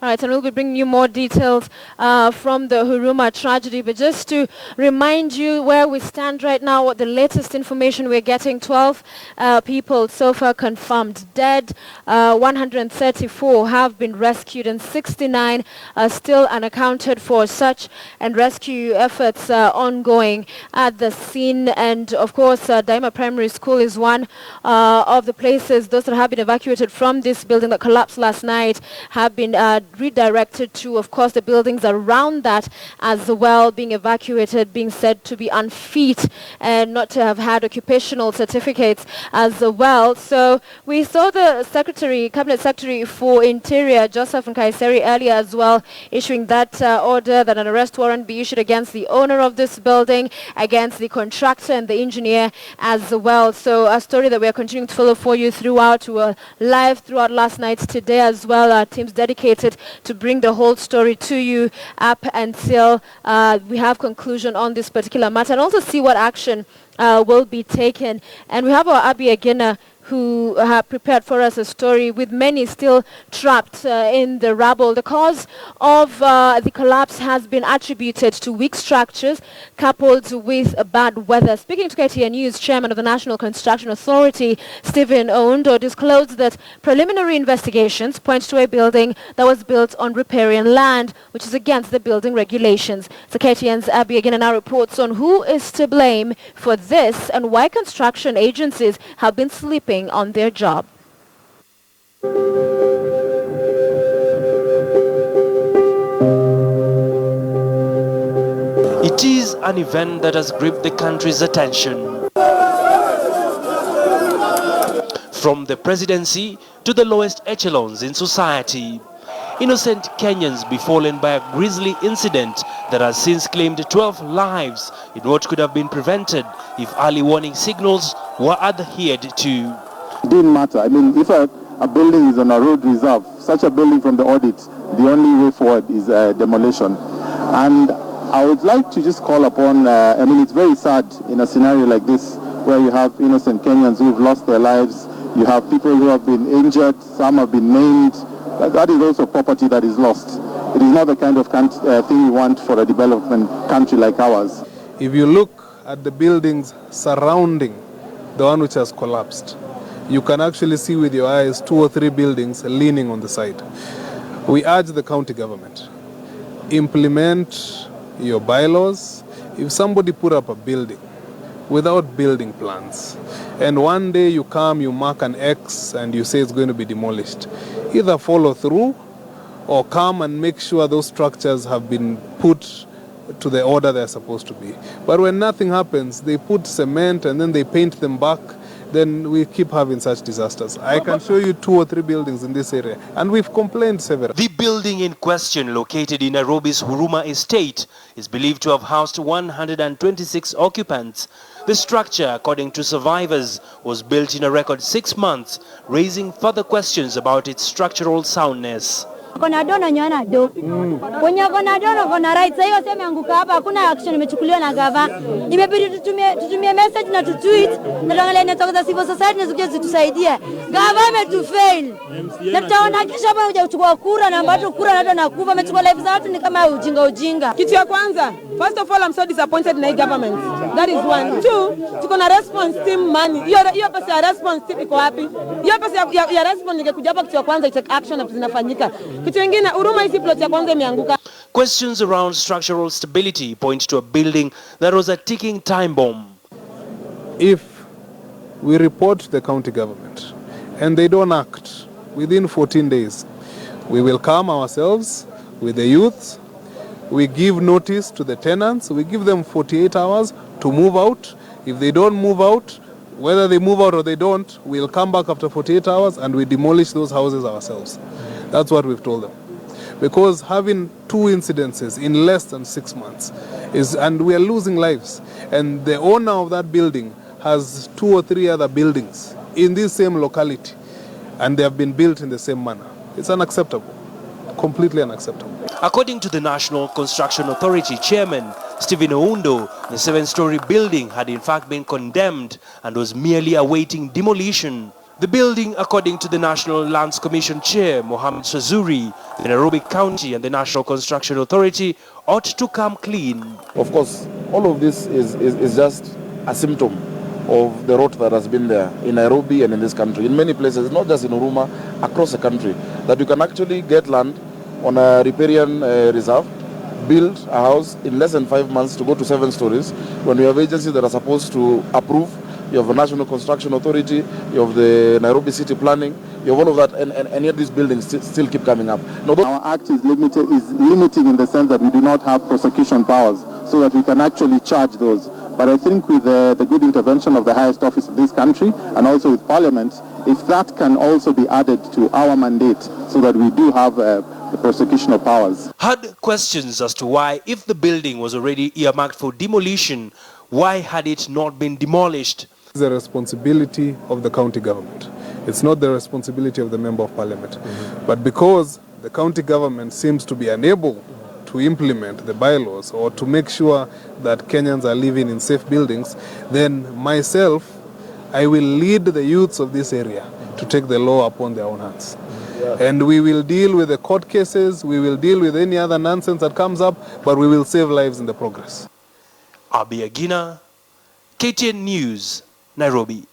All right, and we'll be bringing you more details from the Huruma tragedy. But just to remind you where we stand right now, what the latest information we're getting, 12 people so far confirmed dead, 134 have been rescued, and 69 are still unaccounted for. Search and rescue efforts ongoing at the scene. And of course, Daima Primary School is one of the places. Those that have been evacuated from this building that collapsed last night have been redirected to, of course, the buildings around that as well, being evacuated, being said to be unfit and not to have had occupational certificates as well. So we saw the Cabinet Secretary for Interior, Joseph Nkaiseri, earlier as well, issuing that order that an arrest warrant be issued against the owner of this building, against the contractor and the engineer as well. So a story that we are continuing to follow for you throughout. We were live throughout last night, today as well. Our team's dedicated to bring the whole story to you up until we have conclusion on this particular matter, and also see what action will be taken. And we have our Agina who have prepared for us a story with many still trapped in the rubble. The cause of the collapse has been attributed to weak structures coupled with bad weather. Speaking to KTN News, Chairman of the National Construction Authority, Stephen Oundo, disclosed that preliminary investigations point to a building that was built on riparian land, which is against the building regulations. So KTN's Agina now reports on who is to blame for this and why construction agencies have been sleeping on their job. It is an event that has gripped the country's attention. From the presidency to the lowest echelons in society, innocent Kenyans befallen by a grisly incident that has since claimed 12 lives in what could have been prevented if early warning signals were adhered to. It didn't matter. I mean, if a building is on a road reserve, such a building from the audit, the only way forward is demolition. And I would like to just call upon, I mean, it's very sad in a scenario like this where you have innocent Kenyans who've lost their lives, you have people who have been injured, some have been maimed. That is also property that is lost. It is not the kind of thing we want for a development country like ours. If you look at the buildings surrounding the one which has collapsed, you can actually see with your eyes 2 or 3 buildings leaning on the side. We urge the county government, implement your bylaws. If somebody put up a building without building plans, and one day you come, you mark an X and you say it's going to be demolished, either follow through or come and make sure those structures have been put to the order they're supposed to be. But when nothing happens, they put cement and then they paint them back, then we keep having such disasters. I can show you 2 or 3 buildings in this area, and we've complained several. The building in question, located in Nairobi's Huruma estate, is believed to have housed 126 occupants. The structure, according to survivors, was built in a record 6 months, raising further questions about its structural soundness. Kona dono nyana do. Kwenye kona dono kona right. Sasa hiyo sema anguka hapa, hakuna action imechukuliwa na gava. Imebidi tutumie message na tutweet na tuangalie network za civil society na zikuja zitusaidie. Gava to fail. Na tutaona kisha hapa hujachukua kura na ambapo kura nato nakufa, amechukua life za watu ni kama ujinga. Kitu ya kwanza, first of all, I'm so disappointed na government. That is one. 2, tuko na response team money. Hiyo pesa ya response team iko wapi? Hiyo pesa ya response ingekuja hapa, kitu ya kwanza take action na zinafanyika. Questions around structural stability point to a building that was a ticking time bomb. If we report to the county government and they don't act within 14 days, we will come ourselves with the youth. We give notice to the tenants. We give them 48 hours to move out. If they don't move out, whether they move out or they don't, we'll come back after 48 hours and we demolish those houses ourselves. That's what we've told them. Because having 2 incidences in less than 6 months and we are losing lives. And the owner of that building has 2 or 3 other buildings in this same locality, and they have been built in the same manner. It's unacceptable, completely unacceptable. According to the National Construction Authority Chairman, Stephen Oundo, the 7-story building had in fact been condemned and was merely awaiting demolition. The building, according to the National Lands Commission Chair, Mohammed Shazuri, the Nairobi County and the National Construction Authority ought to come clean. Of course, all of this is just a symptom of the rot that has been there in Nairobi and in this country. In many places, not just in Huruma, across the country, that you can actually get land on a riparian reserve, build a house in less than 5 months to go to 7 stories, when you have agencies that are supposed to approve. You have the National Construction Authority, you have the Nairobi City Planning, you have all of that, and yet these buildings still keep coming up. Now, our act is limiting in the sense that we do not have prosecution powers, so that we can actually charge those. But I think with the good intervention of the highest office of this country and also with Parliament, if that can also be added to our mandate so that we do have the prosecutional powers. Had questions as to why, if the building was already earmarked for demolition, why had it not been demolished? It's the responsibility of the county government. It's not the responsibility of the Member of Parliament. But because the county government seems to be unable to implement the bylaws or to make sure that Kenyans are living in safe buildings, then myself, I will lead the youths of this area to take the law upon their own hands. And we will deal with the court cases, we will deal with any other nonsense that comes up, but we will save lives in the progress. Agina, KTN News, Nairobi.